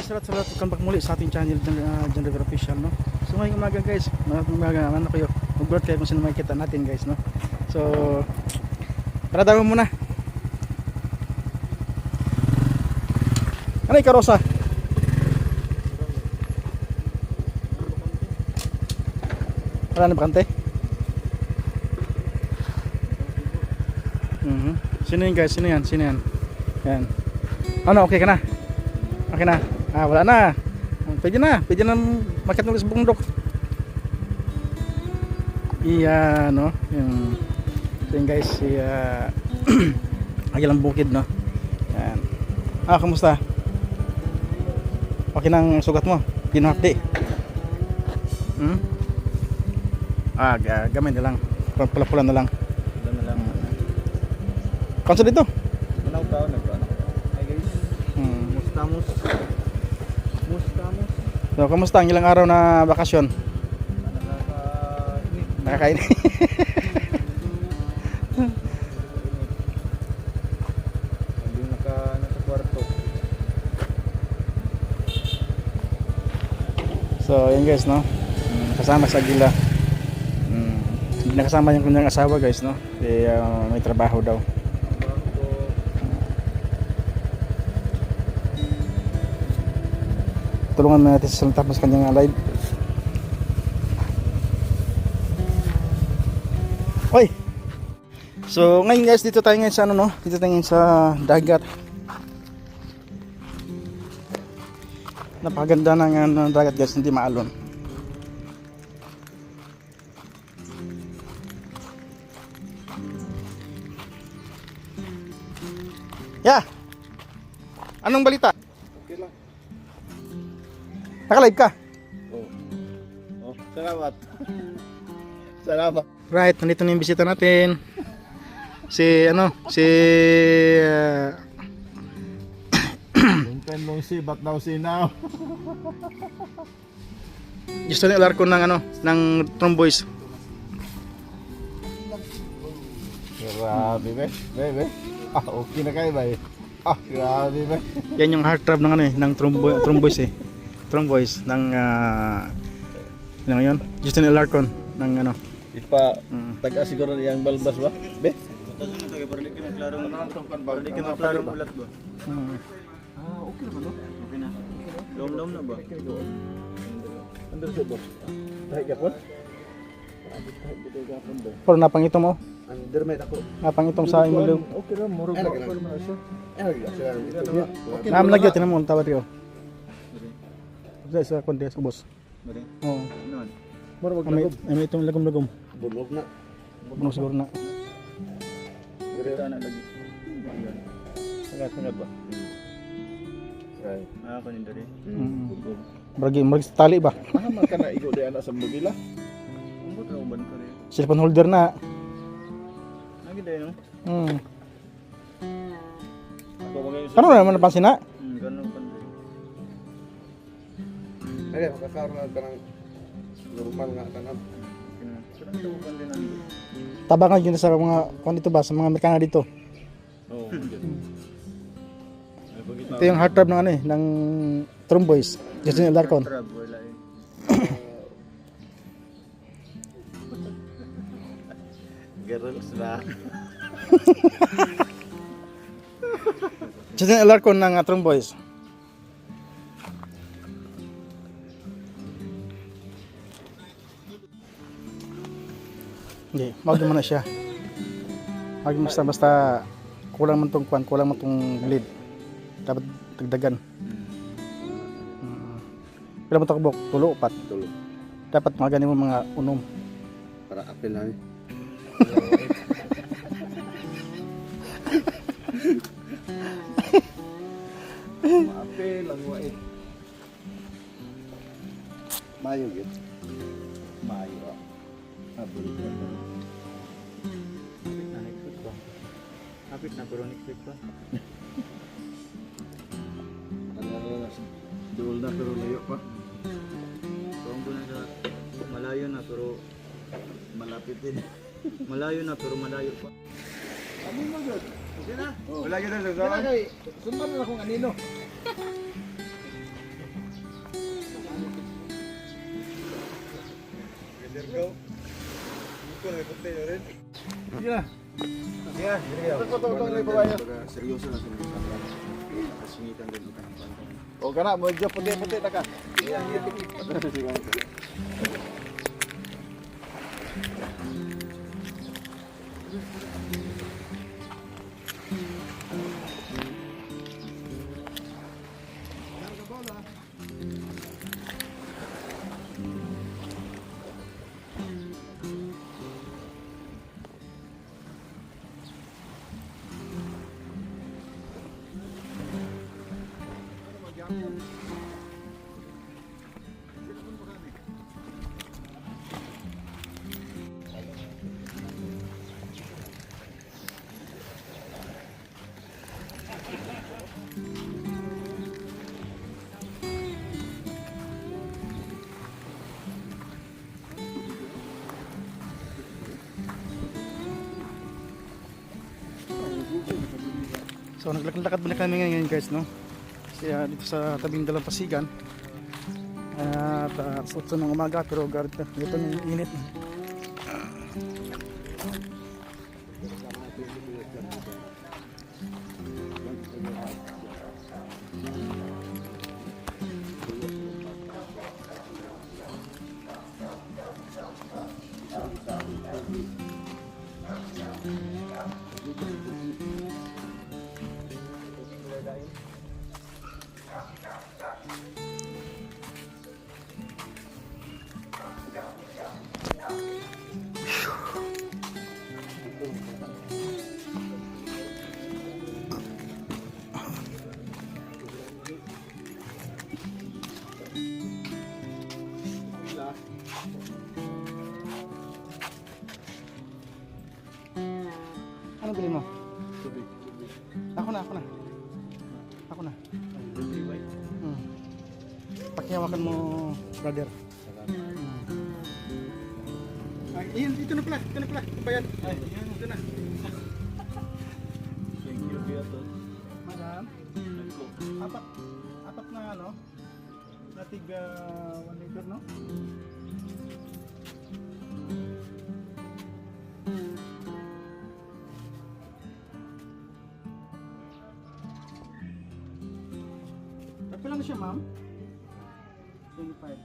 salat welcome back muli sa ating channel John Rivera Official, no? So ngayong umaga guys, ano kayo, mag-work kayo kung sino makikita natin guys, no? So tara daw muna. Ano yung karosa? Wala na bakante? Sino yun guys? Sino yan? Sino yan? Yan. Ano, okay ka na? Okay na? Ah, wala na. Pwede na makit mo sa bundok. Iya, no? Yung so yun guys, si Agilang Bukid, no? Yan. Ah, kamusta? Okay nang sugat mo? Ginahakdi? Ah, gamay na lang. Pula-pula na lang. Kansa dito? Manaw tao nagano. Hi guys. Mustamos. So, kamusta ang ilang araw na bakasyon? Nakakainit. Hindi nasa kwarto. So, yun guys, no? Kasama sa Agila. Hindi nakasama yung kanyang asawa guys, no? May trabaho daw. Tulungan natin sa tapos kanyang live. Oy. So ngayon guys, dito tayo ngayon sa ano, no? Dito tayo ngayon sa dagat. Napakaganda ng dagat guys, hindi maalon. Yeah. Anong balita? Okay lang. Naka-live ka? Oh, salamat. Salamat. Right, nandito na yung bisita natin. Si Long time no see, but now see now. gusto ni Alarcon ng Tromboys. Grabe be. Ah, okay na kayo ba eh? Ah, grabe be. Yan yung heartthrob ng Tromboys eh. Tromboys ng ano yun? Justin Alarcon ng ano. Ipa taga siguro yang balbas ba? Be. Ulat ba? Ah, okay na ba no? Okay na. Dom na ba? Under sa boss. Tahi ka po? Pero napangito mo? Under may ako. Napangitong sa imong loob. Okay ra, moro ba ko man siya. Okay. Nam lagyo tinan mo tawad yo. Sa kondes boss. Bari. Oo. Non. Moro wag may itong lagom-lagom. Bulog na. Buno siguro na. Kita na lagi. Sangat ba? Right. Ah, kanin dali. Margi tali ba? Man ka na igo di anak sa mugila. Umbot ra uban ka rin. Cellphone holder na. Lagi dai no. Ako magayon. Ano naman napansin na? Ganun pa. Ay, makakaroon na ka ng normal nga ka na. Saan ito pa din ang Tabangan yun sa mga kung dito ba sa mga Amerikana dito. Oo. Ito yung heartthrob ng ng Tromboys. Justin Alarcon. Girls na. Justin Alarcon ng Tromboys. Hindi, wag mo na siya. Wag basta kulang man tong kwan, kulang man tong bleed. Dapat dagdagan. Pila mo takbok? Tulo, upat. Tulo. Dapat mga ganun mo mga unom. Para apel na. Apel lang wa eh. Mayo gid. Mayo. Abul ko. Kapit na pero next week pa. Duol na pero layo pa. Tunggu na sa malayo na pero malapit din. Malayo na pero malayo pa. Ano mo gud? Okay na? Wala gyud na sa. Sundan na akong anino. Ikaw? Ikaw na puti na rin. Sige na. Sige, sige. Seryoso na sinungitan ka. Kasingitan din ka ng pantalon. O kana mo dyan puti-puti na ka. So naglakad muna kami ngayon guys, no? Kasi dito sa tabing Dalampasigan. At alas 8 ng umaga pero ito yung init. Ano bilhin mo? Tubig. Ako na. Pakihawakan mo, brother. Ay, iyan, ito na pala. Bayad. Ay, ito na. Thank you, Beato. Madam, apat na ano? Natig 1 liter, no? Kapila na siya, ma'am? 25.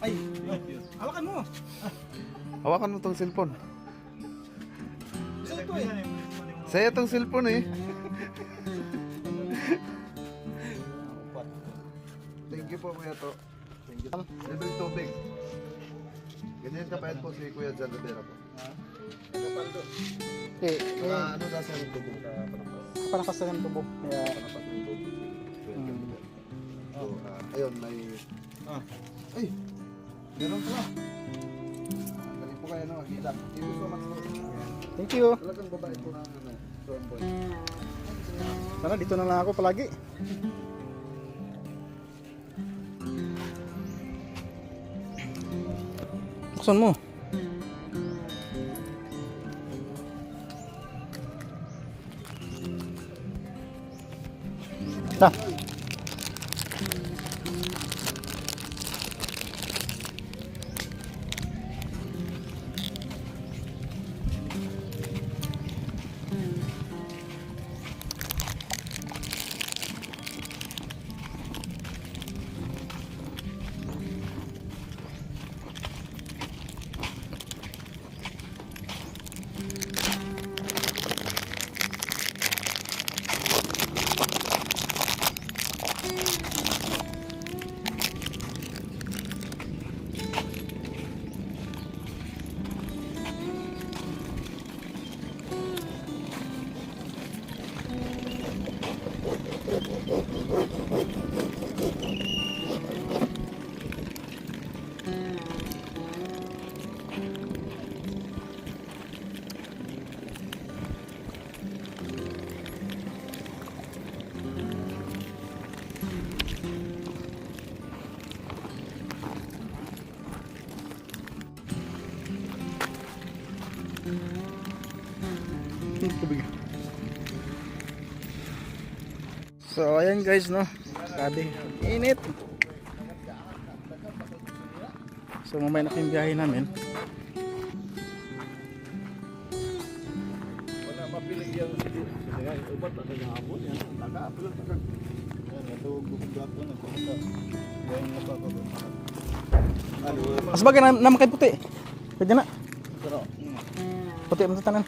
Ay, hawakan mo. Hawakan mo tong cellphone. Isa ito eh. Saya tong cellphone eh. Thank you po Kuya to. Thank you. Libre tubig. Ganyan kapayat po si Kuya Jan Rivera po. Eh, Ano nasa ng tubig? panakas na ng tubo. Kaya, So, ayun, may... Ay! Meron pala. Galing po kayo, no? Agila. Thank you so much po. thank you. Talagang babae po na, ano, strong boy. Sana dito na lang ako palagi. Buksan mo. Ah. ng tubig. So ayan guys, no, grabe init. So mamaya na po yung biyahe namin. Wala mapilig yan. Sige, ubat na sa hapon yan. Naka-apil ang taga. Yan, ito gugulat ko na pumunta. Yan napapagod. Ano? Mas bagay na namakay puti. Pwede na. Pero, Puti ang tatanan.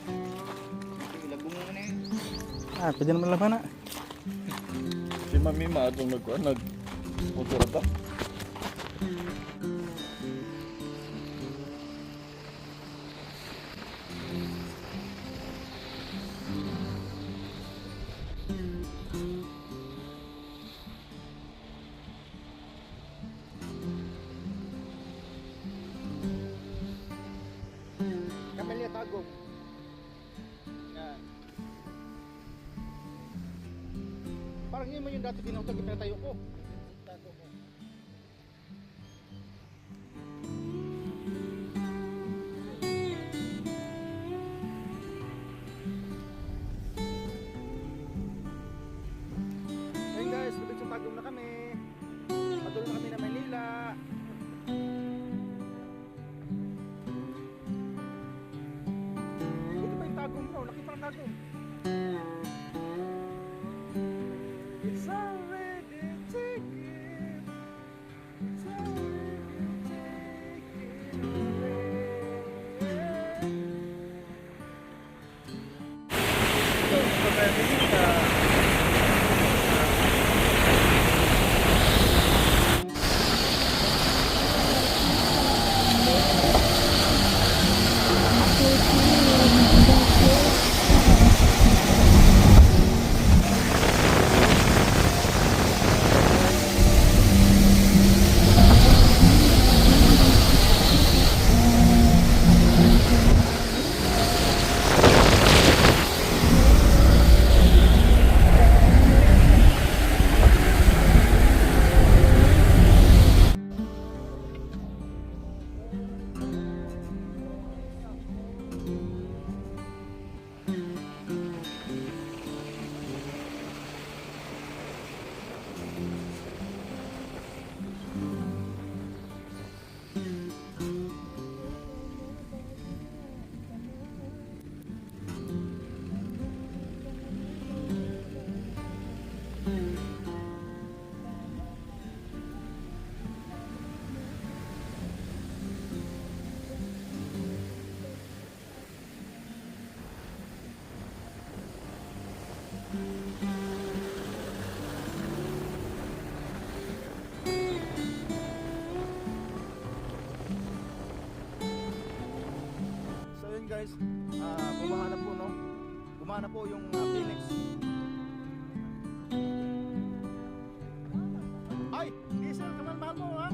Ilagong mo na eh. Ah, pwede naman laban na. si Mami Ma atong nag-motor ata. Camellia Tagong. Yan. Parang yun mo yung dati pinutag yung pinatayo ko. Tagong mo. Ayun guys, lubid yung Tagong na kami. Patuloy na kami na Manila. Buti ba yung Tagong mo? Laki parang Tagong. It's already taken. It's already taken away. So, pagkakita. So yun guys, gumana po no. Gumana po yung Phoenix. Ay, diesel naman mahal mo ha.